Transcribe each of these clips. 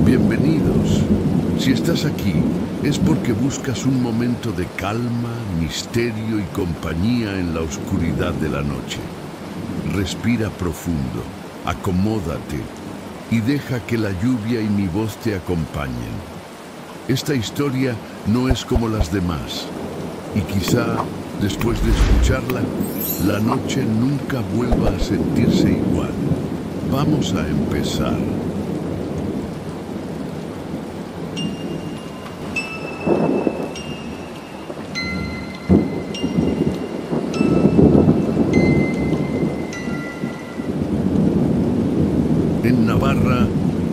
Bienvenidos. Si estás aquí, es porque buscas un momento de calma, misterio y compañía en la oscuridad de la noche. Respira profundo, acomódate y deja que la lluvia y mi voz te acompañen. Esta historia no es como las demás y quizá, después de escucharla, la noche nunca vuelva a sentirse igual. Vamos a empezar. En Navarra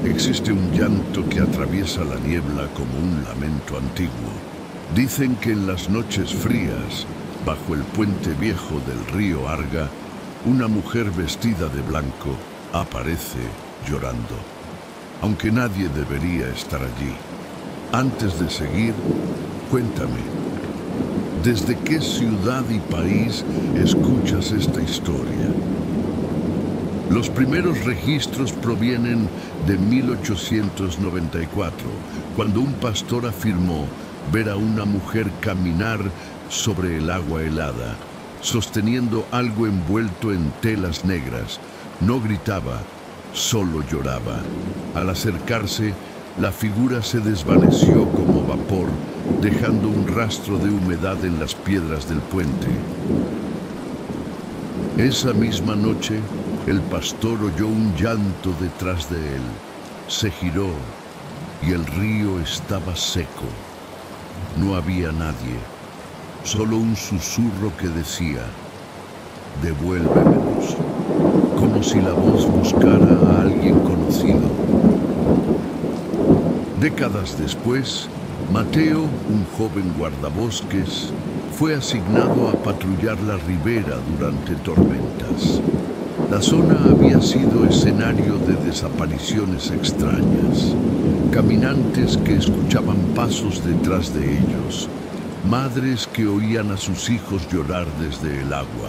existe un llanto que atraviesa la niebla como un lamento antiguo. Dicen que en las noches frías, bajo el puente viejo del río Arga, una mujer vestida de blanco aparece llorando, aunque nadie debería estar allí. Antes de seguir, cuéntame, ¿desde qué ciudad y país escuchas esta historia? Los primeros registros provienen de 1894, cuando un pastor afirmó ver a una mujer caminar sobre el agua helada, sosteniendo algo envuelto en telas negras. No gritaba, solo lloraba. Al acercarse, la figura se desvaneció como vapor, dejando un rastro de humedad en las piedras del puente. Esa misma noche, el pastor oyó un llanto detrás de él. Se giró y el río estaba seco. No había nadie, solo un susurro que decía, devuélvemelos, como si la voz buscara a alguien conocido. Décadas después, Mateo, un joven guardabosques, fue asignado a patrullar la ribera durante tormentas. La zona había sido escenario de desapariciones extrañas, caminantes que escuchaban pasos detrás de ellos, madres que oían a sus hijos llorar desde el agua,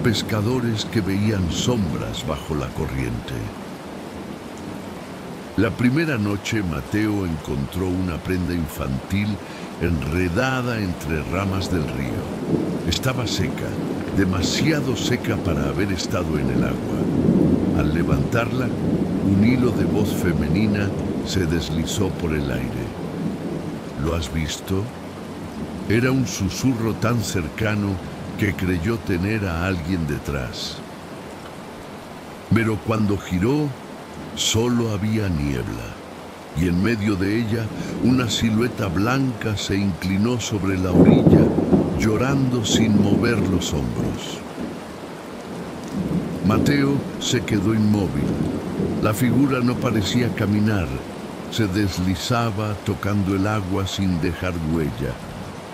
pescadores que veían sombras bajo la corriente. La primera noche Mateo encontró una prenda infantil enredada entre ramas del río. Estaba seca, demasiado seca para haber estado en el agua. Al levantarla, un hilo de voz femenina se deslizó por el aire. ¿Lo has visto? Era un susurro tan cercano que creyó tener a alguien detrás. Pero cuando giró, solo había niebla, y en medio de ella una silueta blanca se inclinó sobre la orilla, llorando sin mover los hombros. Mateo se quedó inmóvil. La figura no parecía caminar, se deslizaba tocando el agua sin dejar huella.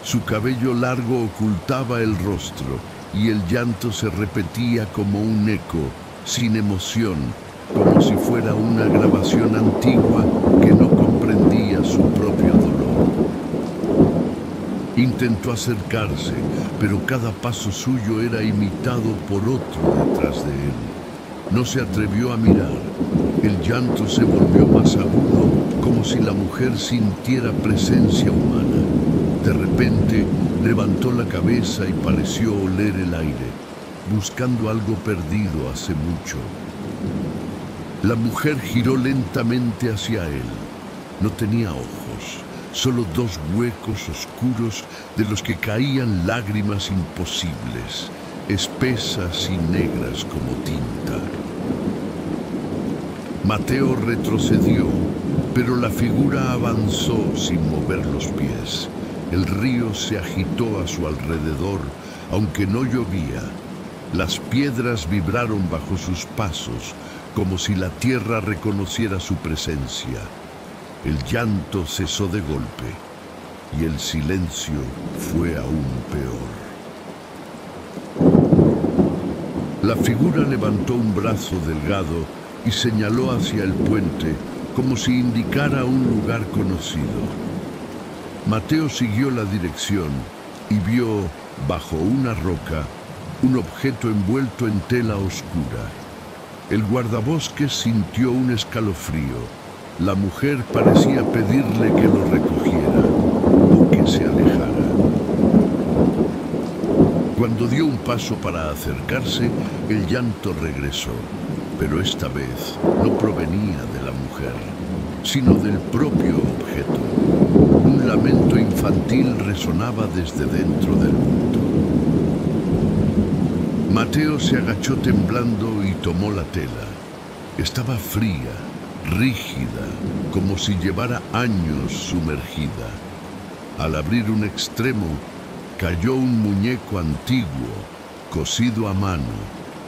Su cabello largo ocultaba el rostro y el llanto se repetía como un eco, sin emoción, como si fuera una grabación antigua que no comprendía su propio dolor. Intentó acercarse, pero cada paso suyo era imitado por otro detrás de él. No se atrevió a mirar. El llanto se volvió más agudo, como si la mujer sintiera presencia humana. De repente, levantó la cabeza y pareció oler el aire, buscando algo perdido hace mucho. La mujer giró lentamente hacia él. No tenía ojos, solo dos huecos oscuros de los que caían lágrimas imposibles, espesas y negras como tinta. Mateo retrocedió, pero la figura avanzó sin mover los pies. El río se agitó a su alrededor, aunque no llovía. Las piedras vibraron bajo sus pasos, como si la tierra reconociera su presencia. El llanto cesó de golpe y el silencio fue aún peor. La figura levantó un brazo delgado y señaló hacia el puente, como si indicara un lugar conocido. Mateo siguió la dirección y vio, bajo una roca, un objeto envuelto en tela oscura. El guardabosques sintió un escalofrío. La mujer parecía pedirle que lo recogiera o que se alejara. Cuando dio un paso para acercarse, el llanto regresó, pero esta vez no provenía de la mujer, sino del propio objeto. Un lamento infantil resonaba desde dentro del bulto. Mateo se agachó temblando y tomó la tela. Estaba fría, rígida, como si llevara años sumergida. Al abrir un extremo, cayó un muñeco antiguo, cosido a mano,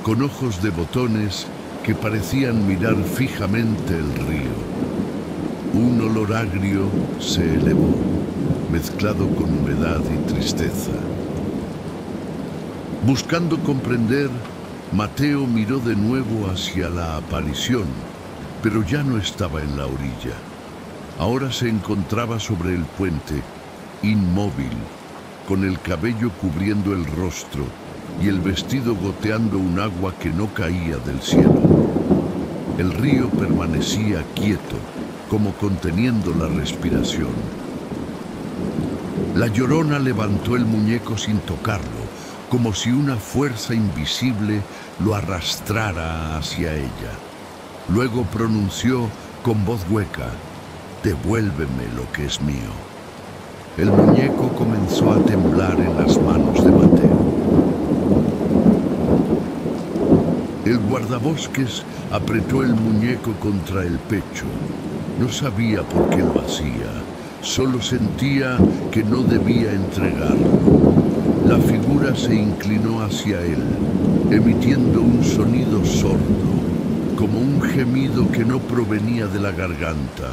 con ojos de botones que parecían mirar fijamente el río. Un olor agrio se elevó, mezclado con humedad y tristeza. Buscando comprender, Mateo miró de nuevo hacia la aparición, pero ya no estaba en la orilla. Ahora se encontraba sobre el puente, inmóvil, con el cabello cubriendo el rostro y el vestido goteando un agua que no caía del cielo. El río permanecía quieto, como conteniendo la respiración. La Llorona levantó el muñeco sin tocarlo, como si una fuerza invisible lo arrastrara hacia ella. Luego pronunció con voz hueca: «Devuélveme lo que es mío». El muñeco comenzó a temblar en las manos de Mateo. El guardabosques apretó el muñeco contra el pecho. No sabía por qué lo hacía, solo sentía que no debía entregarlo. La figura se inclinó hacia él, emitiendo un sonido sordo, como un gemido que no provenía de la garganta,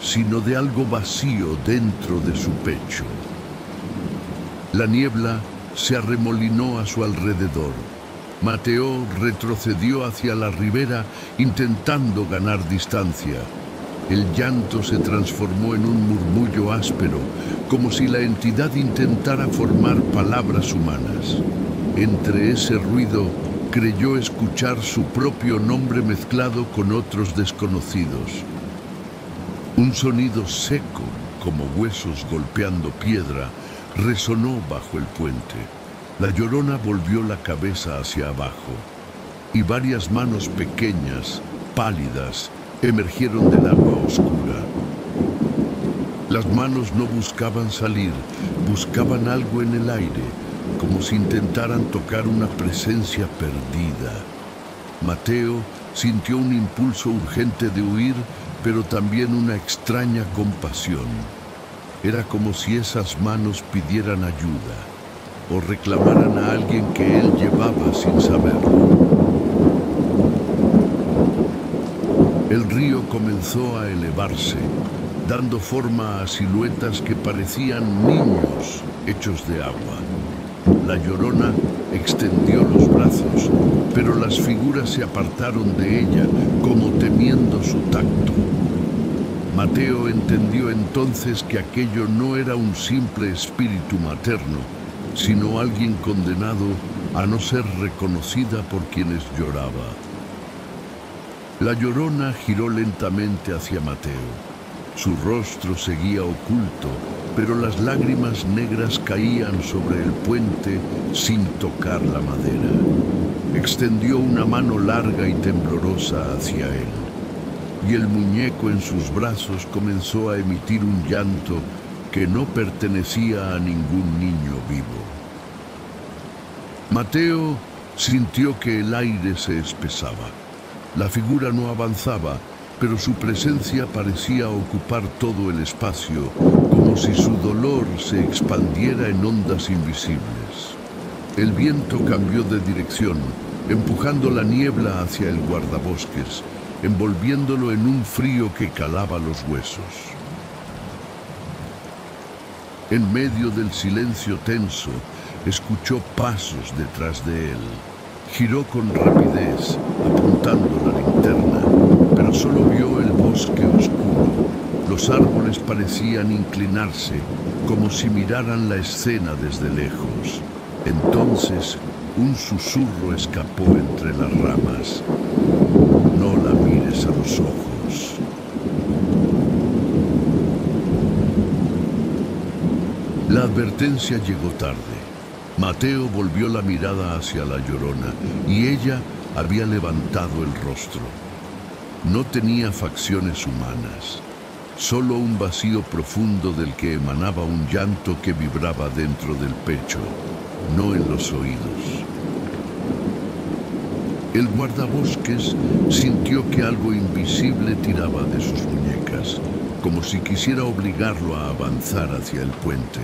sino de algo vacío dentro de su pecho. La niebla se arremolinó a su alrededor. Mateo retrocedió hacia la ribera intentando ganar distancia. El llanto se transformó en un murmullo áspero, como si la entidad intentara formar palabras humanas. Entre ese ruido creyó escuchar su propio nombre mezclado con otros desconocidos. Un sonido seco, como huesos golpeando piedra, resonó bajo el puente. La Llorona volvió la cabeza hacia abajo, y varias manos pequeñas, pálidas, emergieron del agua oscura. Las manos no buscaban salir, buscaban algo en el aire, como si intentaran tocar una presencia perdida. Mateo sintió un impulso urgente de huir, pero también una extraña compasión. Era como si esas manos pidieran ayuda o reclamaran a alguien que él llevaba sin saberlo. El río comenzó a elevarse, dando forma a siluetas que parecían niños hechos de agua. La Llorona extendió los brazos, pero las figuras se apartaron de ella, como temiendo su tacto. Mateo entendió entonces que aquello no era un simple espíritu materno, sino alguien condenado a no ser reconocida por quienes lloraba. La Llorona giró lentamente hacia Mateo. Su rostro seguía oculto, pero las lágrimas negras caían sobre el puente sin tocar la madera. Extendió una mano larga y temblorosa hacia él, y el muñeco en sus brazos comenzó a emitir un llanto que no pertenecía a ningún niño vivo. Mateo sintió que el aire se espesaba. La figura no avanzaba, pero su presencia parecía ocupar todo el espacio, como si su dolor se expandiera en ondas invisibles. El viento cambió de dirección, empujando la niebla hacia el guardabosques, envolviéndolo en un frío que calaba los huesos. En medio del silencio tenso, escuchó pasos detrás de él. Giró con rapidez, apuntando la linterna, pero solo vio el bosque oscuro. Los árboles parecían inclinarse, como si miraran la escena desde lejos. Entonces, un susurro escapó entre las ramas. No la mires a los ojos. La advertencia llegó tarde. Mateo volvió la mirada hacia la Llorona y ella había levantado el rostro. No tenía facciones humanas, solo un vacío profundo del que emanaba un llanto que vibraba dentro del pecho, no en los oídos. El guardabosques sintió que algo invisible tiraba de sus muñecas, como si quisiera obligarlo a avanzar hacia el puente.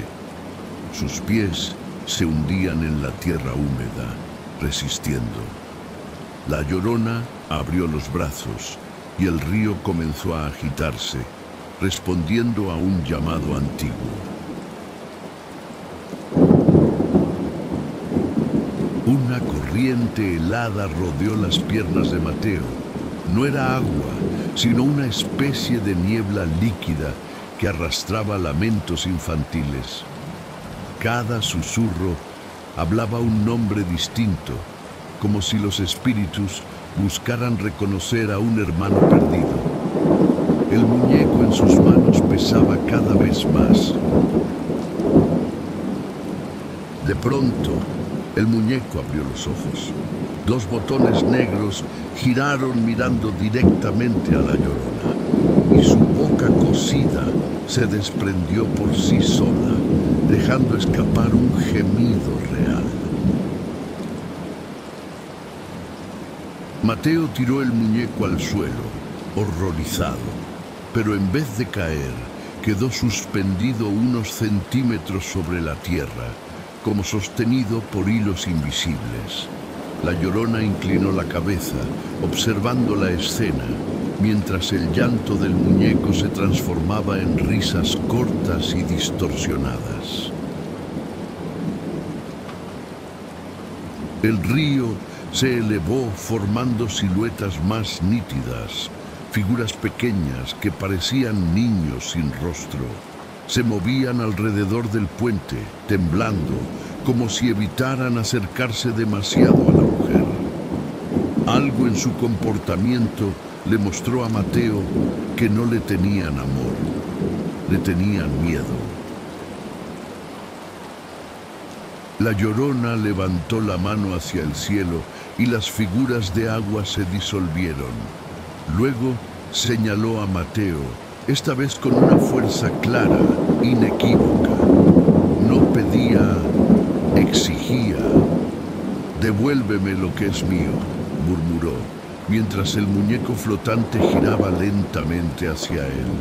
Sus pies se hundían en la tierra húmeda, resistiendo. La Llorona abrió los brazos y el río comenzó a agitarse, respondiendo a un llamado antiguo. Una corriente helada rodeó las piernas de Mateo. No era agua, sino una especie de niebla líquida que arrastraba lamentos infantiles. Cada susurro hablaba un nombre distinto, como si los espíritus buscaran reconocer a un hermano perdido. El muñeco en sus manos pesaba cada vez más. De pronto, el muñeco abrió los ojos. Los botones negros giraron mirando directamente a la Llorona, y su boca cosida se desprendió por sí sola, dejando escapar un gemido real. Mateo tiró el muñeco al suelo, horrorizado, pero en vez de caer, quedó suspendido unos centímetros sobre la tierra, como sostenido por hilos invisibles. La Llorona inclinó la cabeza, observando la escena, mientras el llanto del muñeco se transformaba en risas cortas y distorsionadas. El río se elevó formando siluetas más nítidas, figuras pequeñas que parecían niños sin rostro. Se movían alrededor del puente, temblando, como si evitaran acercarse demasiado a la mujer. Algo en su comportamiento le mostró a Mateo que no le tenían amor, le tenían miedo. La Llorona levantó la mano hacia el cielo y las figuras de agua se disolvieron. Luego señaló a Mateo, esta vez con una fuerza clara, inequívoca. No pedía, exigía. «Devuélveme lo que es mío», murmuró, mientras el muñeco flotante giraba lentamente hacia él.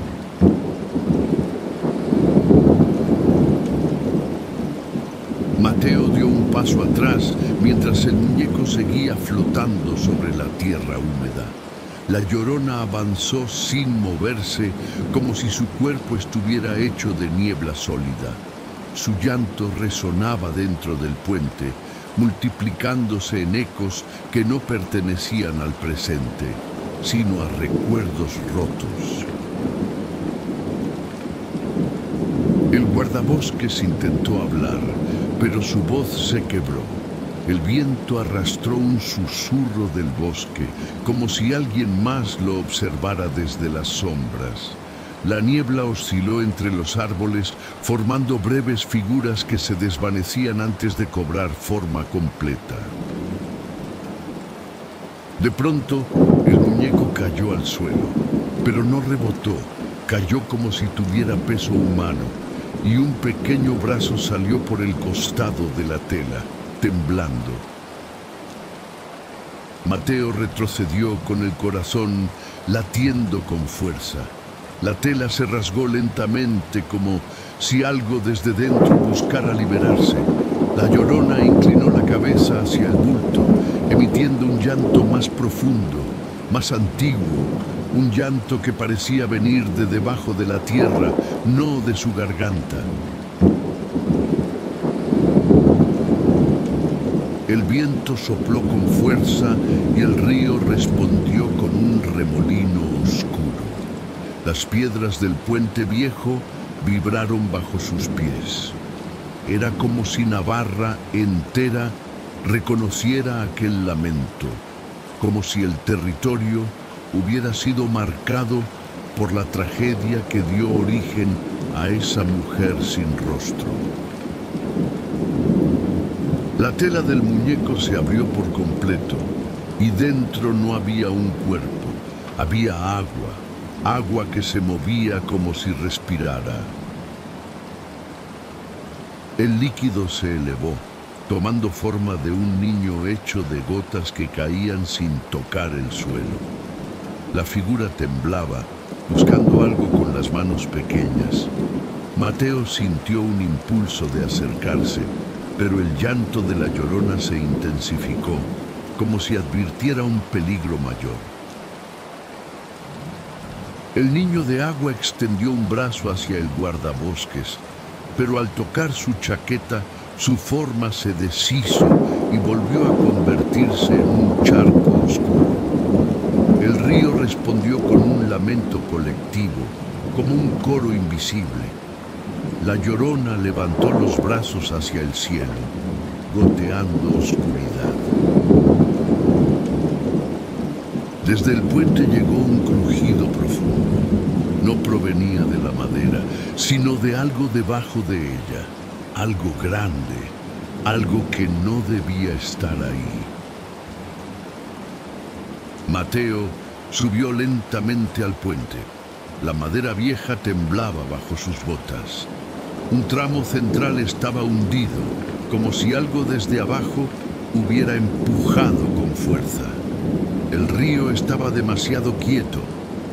Mateo dio un paso atrás mientras el muñeco seguía flotando sobre la tierra húmeda. La Llorona avanzó sin moverse, como si su cuerpo estuviera hecho de niebla sólida. Su llanto resonaba dentro del puente, multiplicándose en ecos que no pertenecían al presente, sino a recuerdos rotos. El guardabosques intentó hablar, pero su voz se quebró. El viento arrastró un susurro del bosque, como si alguien más lo observara desde las sombras. La niebla osciló entre los árboles, formando breves figuras que se desvanecían antes de cobrar forma completa. De pronto, el muñeco cayó al suelo, pero no rebotó, cayó como si tuviera peso humano, y un pequeño brazo salió por el costado de la tela, temblando. Mateo retrocedió con el corazón latiendo con fuerza. La tela se rasgó lentamente como si algo desde dentro buscara liberarse. La Llorona inclinó la cabeza hacia el bulto, emitiendo un llanto más profundo, más antiguo, un llanto que parecía venir de debajo de la tierra, no de su garganta. El viento sopló con fuerza y el río respondió con un remolino oscuro. Las piedras del puente viejo vibraron bajo sus pies. Era como si Navarra entera reconociera aquel lamento, como si el territorio hubiera sido marcado por la tragedia que dio origen a esa mujer sin rostro. La tela del muñeco se abrió por completo y dentro no había un cuerpo, había agua, agua que se movía como si respirara. El líquido se elevó, tomando forma de un niño hecho de gotas que caían sin tocar el suelo. La figura temblaba, buscando algo con las manos pequeñas. Mateo sintió un impulso de acercarse, pero el llanto de la Llorona se intensificó, como si advirtiera un peligro mayor. El niño de agua extendió un brazo hacia el guardabosques, pero al tocar su chaqueta, su forma se deshizo y volvió a convertirse en un charco oscuro. El río respondió con un lamento colectivo, como un coro invisible. La Llorona levantó los brazos hacia el cielo, goteando oscuridad. Desde el puente llegó un crujido profundo. No provenía de la madera, sino de algo debajo de ella, algo grande, algo que no debía estar ahí. Mateo subió lentamente al puente. La madera vieja temblaba bajo sus botas. Un tramo central estaba hundido, como si algo desde abajo hubiera empujado con fuerza. El río estaba demasiado quieto,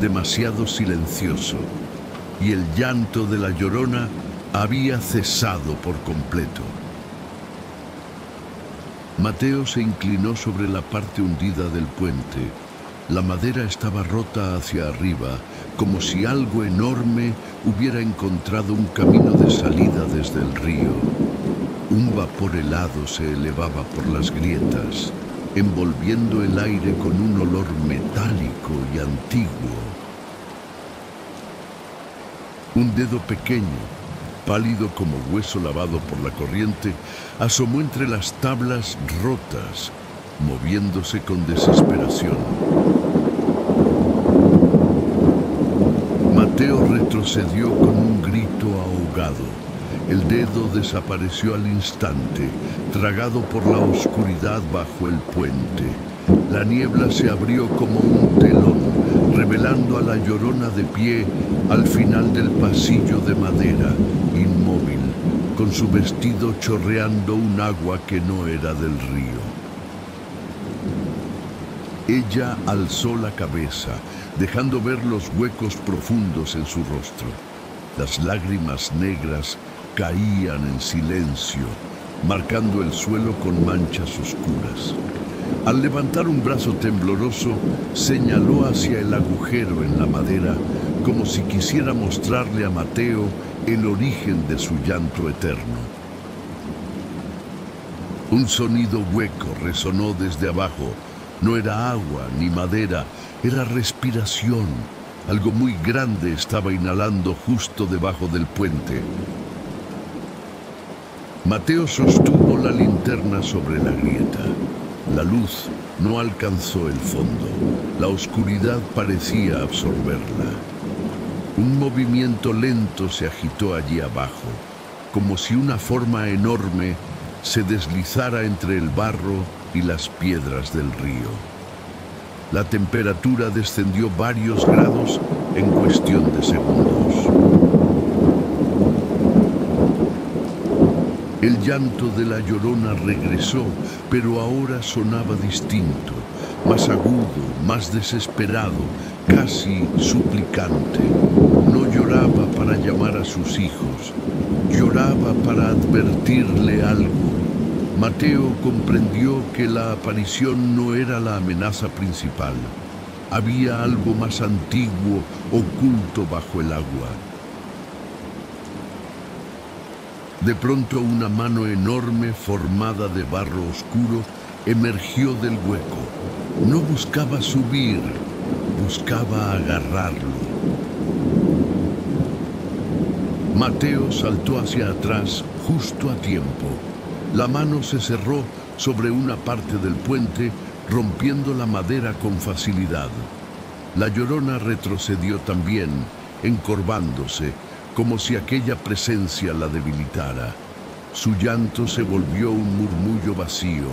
demasiado silencioso, y el llanto de la Llorona había cesado por completo. Mateo se inclinó sobre la parte hundida del puente. La madera estaba rota hacia arriba, como si algo enorme hubiera encontrado un camino de salida desde el río. Un vapor helado se elevaba por las grietas, envolviendo el aire con un olor metálico y antiguo. Un dedo pequeño, pálido como hueso lavado por la corriente, asomó entre las tablas rotas, moviéndose con desesperación. Mateo retrocedió con un grito ahogado. El dedo desapareció al instante, tragado por la oscuridad bajo el puente. La niebla se abrió como un telón, revelando a la Llorona de pie al final del pasillo de madera, inmóvil, con su vestido chorreando un agua que no era del río. Ella alzó la cabeza, dejando ver los huecos profundos en su rostro. Las lágrimas negras caían en silencio, marcando el suelo con manchas oscuras. Al levantar un brazo tembloroso, señaló hacia el agujero en la madera, como si quisiera mostrarle a Mateo el origen de su llanto eterno. Un sonido hueco resonó desde abajo. No era agua ni madera, era respiración. Algo muy grande estaba inhalando justo debajo del puente. Mateo sostuvo la linterna sobre la grieta. La luz no alcanzó el fondo. La oscuridad parecía absorberla. Un movimiento lento se agitó allí abajo, como si una forma enorme se deslizara entre el barro y las piedras del río. La temperatura descendió varios grados en cuestión de segundos. El llanto de la Llorona regresó, pero ahora sonaba distinto, más agudo, más desesperado, casi suplicante. No lloraba para llamar a sus hijos, lloraba para advertirle algo. Mateo comprendió que la aparición no era la amenaza principal. Había algo más antiguo, oculto bajo el agua. De pronto una mano enorme formada de barro oscuro emergió del hueco. No buscaba subir, buscaba agarrarlo. Mateo saltó hacia atrás justo a tiempo. La mano se cerró sobre una parte del puente, rompiendo la madera con facilidad. La Llorona retrocedió también, encorvándose, como si aquella presencia la debilitara. Su llanto se volvió un murmullo vacío,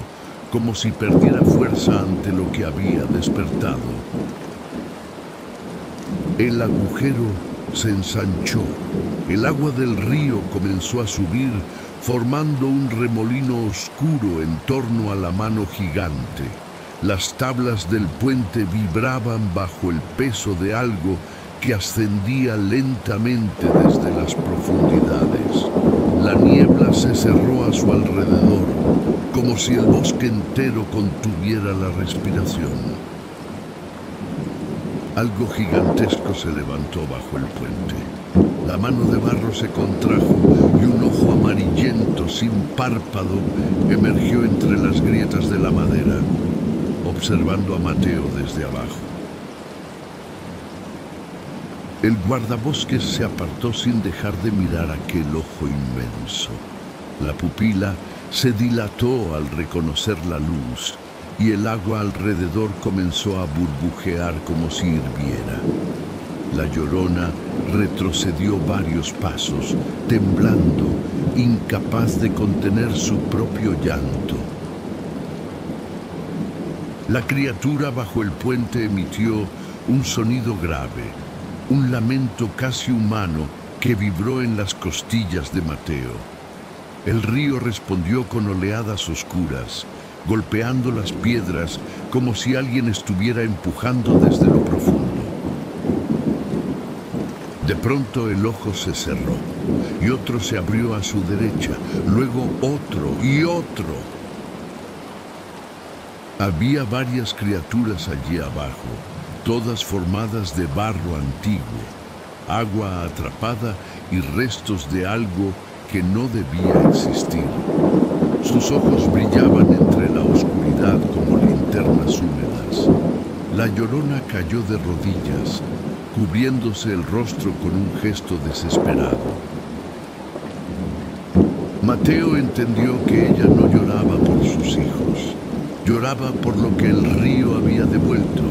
como si perdiera fuerza ante lo que había despertado. El agujero se ensanchó. El agua del río comenzó a subir, formando un remolino oscuro en torno a la mano gigante. Las tablas del puente vibraban bajo el peso de algo que ascendía lentamente desde las profundidades. La niebla se cerró a su alrededor, como si el bosque entero contuviera la respiración. Algo gigantesco se levantó bajo el puente. La mano de barro se contrajo y un ojo amarillento sin párpado emergió entre las grietas de la madera, observando a Mateo desde abajo. El guardabosques se apartó sin dejar de mirar aquel ojo inmenso. La pupila se dilató al reconocer la luz y el agua alrededor comenzó a burbujear como si hirviera. La Llorona retrocedió varios pasos, temblando, incapaz de contener su propio llanto. La criatura bajo el puente emitió un sonido grave, un lamento casi humano que vibró en las costillas de Mateo. El río respondió con oleadas oscuras, golpeando las piedras como si alguien estuviera empujando desde lo profundo. De pronto el ojo se cerró y otro se abrió a su derecha, luego otro y otro. Había varias criaturas allí abajo, todas formadas de barro antiguo, agua atrapada y restos de algo que no debía existir. Sus ojos brillaban entre la oscuridad como linternas húmedas. La Llorona cayó de rodillas, cubriéndose el rostro con un gesto desesperado. Mateo entendió que ella no lloraba por sus hijos, lloraba por lo que el río había devuelto.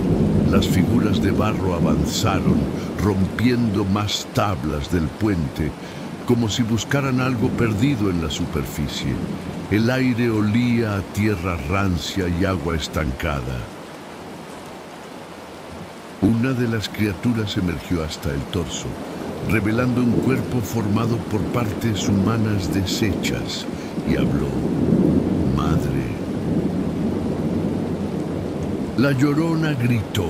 Las figuras de barro avanzaron, rompiendo más tablas del puente, como si buscaran algo perdido en la superficie. El aire olía a tierra rancia y agua estancada. Una de las criaturas emergió hasta el torso, revelando un cuerpo formado por partes humanas deshechas, y habló: «Madre». La Llorona gritó,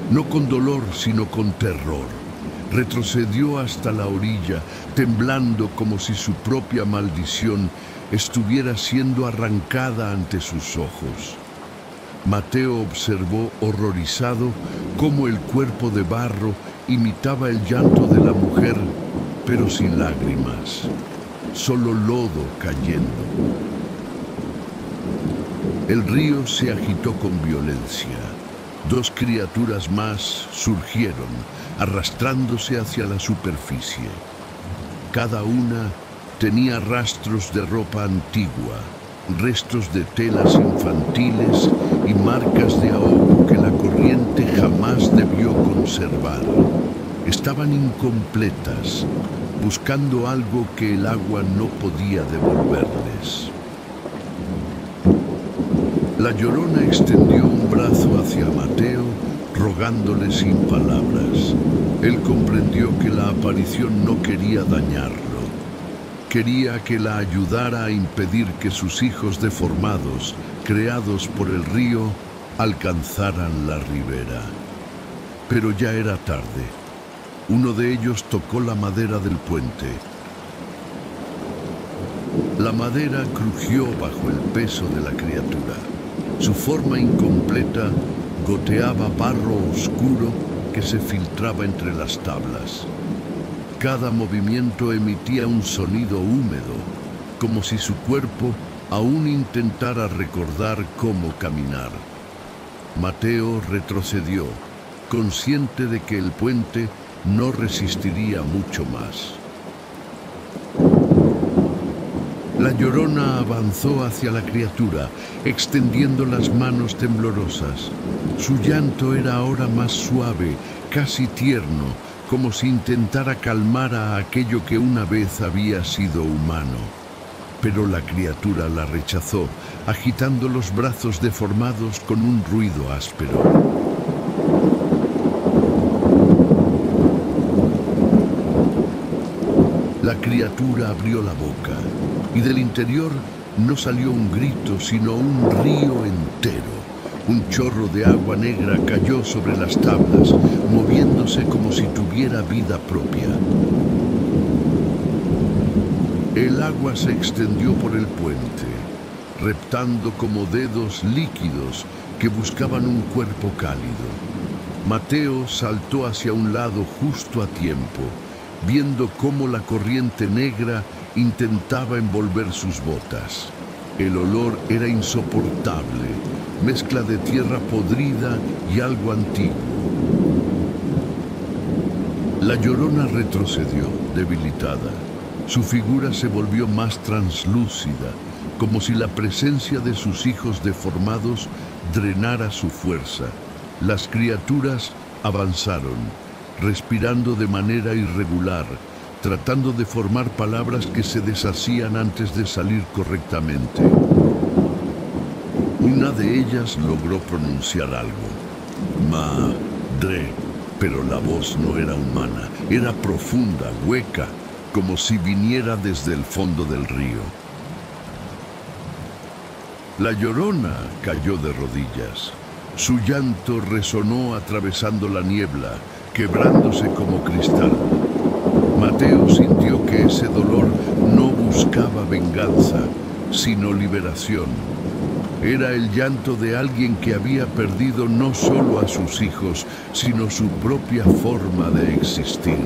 no con dolor, sino con terror. Retrocedió hasta la orilla, temblando como si su propia maldición estuviera siendo arrancada ante sus ojos. Mateo observó horrorizado cómo el cuerpo de barro imitaba el llanto de la mujer, pero sin lágrimas, solo lodo cayendo. El río se agitó con violencia. Dos criaturas más surgieron, arrastrándose hacia la superficie. Cada una tenía rastros de ropa antigua, restos de telas infantiles y marcas de ahogo que la corriente jamás debió conservar. Estaban incompletas, buscando algo que el agua no podía devolverles. La Llorona extendió un brazo hacia Mateo, rogándole sin palabras. Él comprendió que la aparición no quería dañarlo. Quería que la ayudara a impedir que sus hijos deformados, creados por el río, alcanzaran la ribera. Pero ya era tarde. Uno de ellos tocó la madera del puente. La madera crujió bajo el peso de la criatura. Su forma incompleta goteaba barro oscuro que se filtraba entre las tablas. Cada movimiento emitía un sonido húmedo, como si su cuerpo aún intentara recordar cómo caminar. Mateo retrocedió, consciente de que el puente no resistiría mucho más. La Llorona avanzó hacia la criatura, extendiendo las manos temblorosas. Su llanto era ahora más suave, casi tierno, como si intentara calmar a aquello que una vez había sido humano. Pero la criatura la rechazó, agitando los brazos deformados con un ruido áspero. La criatura abrió la boca y del interior no salió un grito, sino un río entero. Un chorro de agua negra cayó sobre las tablas, moviéndose como si tuviera vida propia. El agua se extendió por el puente, reptando como dedos líquidos que buscaban un cuerpo cálido. Mateo saltó hacia un lado justo a tiempo, viendo cómo la corriente negra intentaba envolver sus botas. El olor era insoportable, mezcla de tierra podrida y algo antiguo. La Llorona retrocedió, debilitada. Su figura se volvió más translúcida, como si la presencia de sus hijos deformados drenara su fuerza. Las criaturas avanzaron, respirando de manera irregular, tratando de formar palabras que se deshacían antes de salir correctamente. Una de ellas logró pronunciar algo. Madre, pero la voz no era humana, era profunda, hueca, como si viniera desde el fondo del río. La Llorona cayó de rodillas. Su llanto resonó atravesando la niebla, quebrándose como cristal. Mateo sintió que ese dolor no buscaba venganza, sino liberación. Era el llanto de alguien que había perdido no solo a sus hijos, sino su propia forma de existir.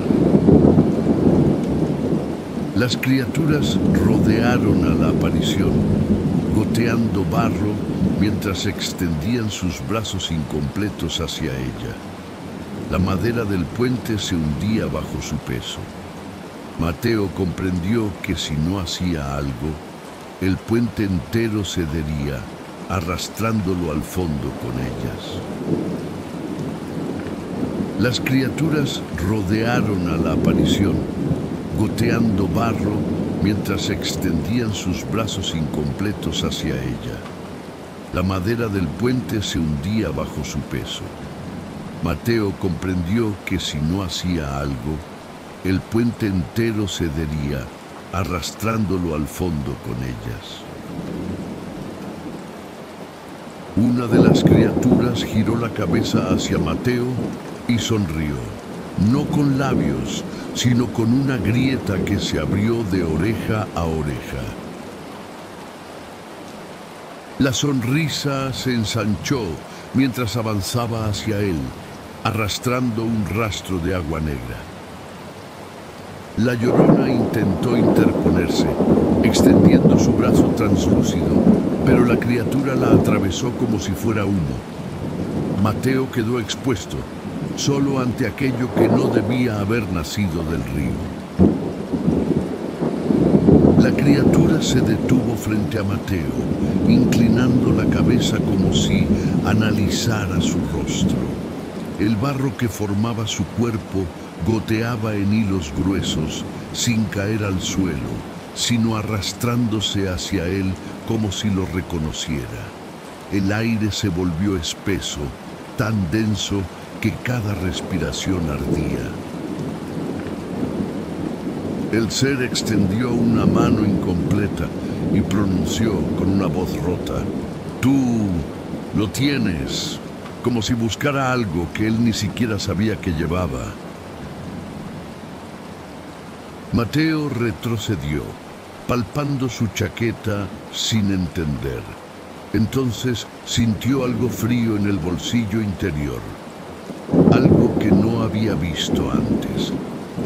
Las criaturas rodearon a la aparición, goteando barro mientras extendían sus brazos incompletos hacia ella. La madera del puente se hundía bajo su peso. Mateo comprendió que si no hacía algo, el puente entero cedería, arrastrándolo al fondo con ellas. Las criaturas rodearon a la aparición, goteando barro mientras extendían sus brazos incompletos hacia ella. La madera del puente se hundía bajo su peso. Mateo comprendió que si no hacía algo, el puente entero cedería, arrastrándolo al fondo con ellas. Una de las criaturas giró la cabeza hacia Mateo y sonrió, no con labios, sino con una grieta que se abrió de oreja a oreja. La sonrisa se ensanchó mientras avanzaba hacia él, arrastrando un rastro de agua negra. La Llorona intentó interponerse, extendiendo su brazo translúcido, pero la criatura la atravesó como si fuera humo. Mateo quedó expuesto, solo ante aquello que no debía haber nacido del río. La criatura se detuvo frente a Mateo, inclinando la cabeza como si analizara su rostro. El barro que formaba su cuerpo goteaba en hilos gruesos, sin caer al suelo, sino arrastrándose hacia él como si lo reconociera. El aire se volvió espeso, tan denso que cada respiración ardía. El ser extendió una mano incompleta y pronunció con una voz rota: «Tú lo tienes», como si buscara algo que él ni siquiera sabía que llevaba. Mateo retrocedió, palpando su chaqueta sin entender. Entonces sintió algo frío en el bolsillo interior, algo que no había visto antes.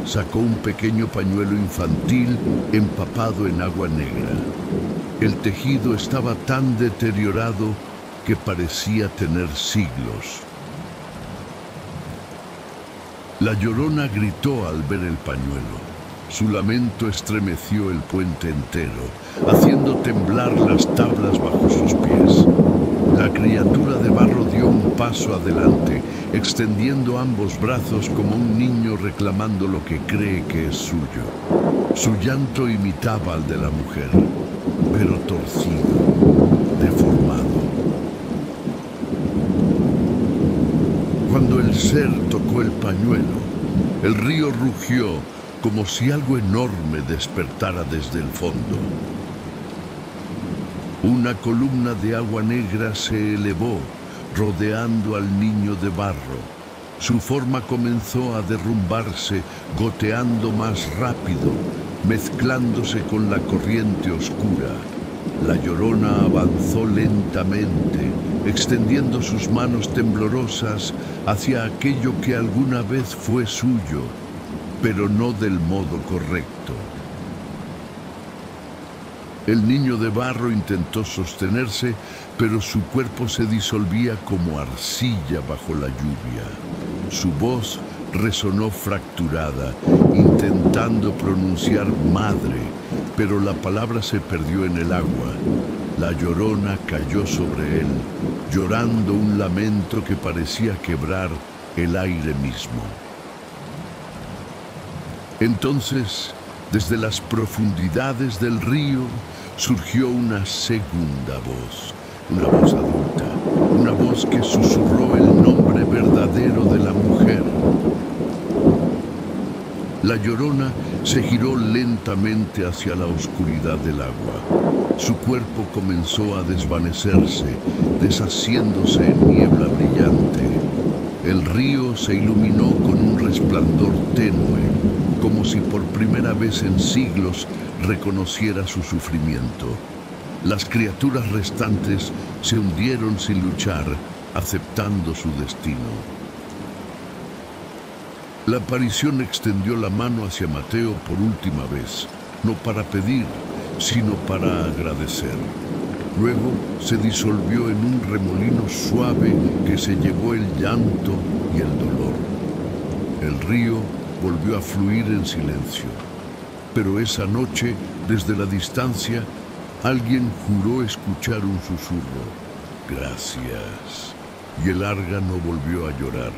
Sacó un pequeño pañuelo infantil empapado en agua negra. El tejido estaba tan deteriorado que parecía tener siglos. La Llorona gritó al ver el pañuelo. Su lamento estremeció el puente entero, haciendo temblar las tablas bajo sus pies. La criatura de barro dio un paso adelante, extendiendo ambos brazos como un niño reclamando lo que cree que es suyo. Su llanto imitaba al de la mujer, pero torcido, deformado. Cuando el ser tocó el pañuelo, el río rugió como si algo enorme despertara desde el fondo. Una columna de agua negra se elevó, rodeando al niño de barro. Su forma comenzó a derrumbarse, goteando más rápido, mezclándose con la corriente oscura. La Llorona avanzó lentamente, extendiendo sus manos temblorosas hacia aquello que alguna vez fue suyo, pero no del modo correcto. El niño de barro intentó sostenerse, pero su cuerpo se disolvía como arcilla bajo la lluvia. Su voz resonó fracturada, intentando pronunciar madre, pero la palabra se perdió en el agua. La Llorona cayó sobre él, llorando un lamento que parecía quebrar el aire mismo. Entonces, desde las profundidades del río, surgió una segunda voz, una voz adulta, una voz que susurró el nombre verdadero de la mujer. La Llorona se giró lentamente hacia la oscuridad del agua. Su cuerpo comenzó a desvanecerse, deshaciéndose en niebla brillante. El río se iluminó con un resplandor tenue, como si por primera vez en siglos reconociera su sufrimiento. Las criaturas restantes se hundieron sin luchar, aceptando su destino. La aparición extendió la mano hacia Mateo por última vez, no para pedir, sino para agradecer. Luego se disolvió en un remolino suave que se llevó el llanto y el dolor. El río volvió a fluir en silencio. Pero esa noche, desde la distancia, alguien juró escuchar un susurro. Gracias. Y el Arga no volvió a llorar.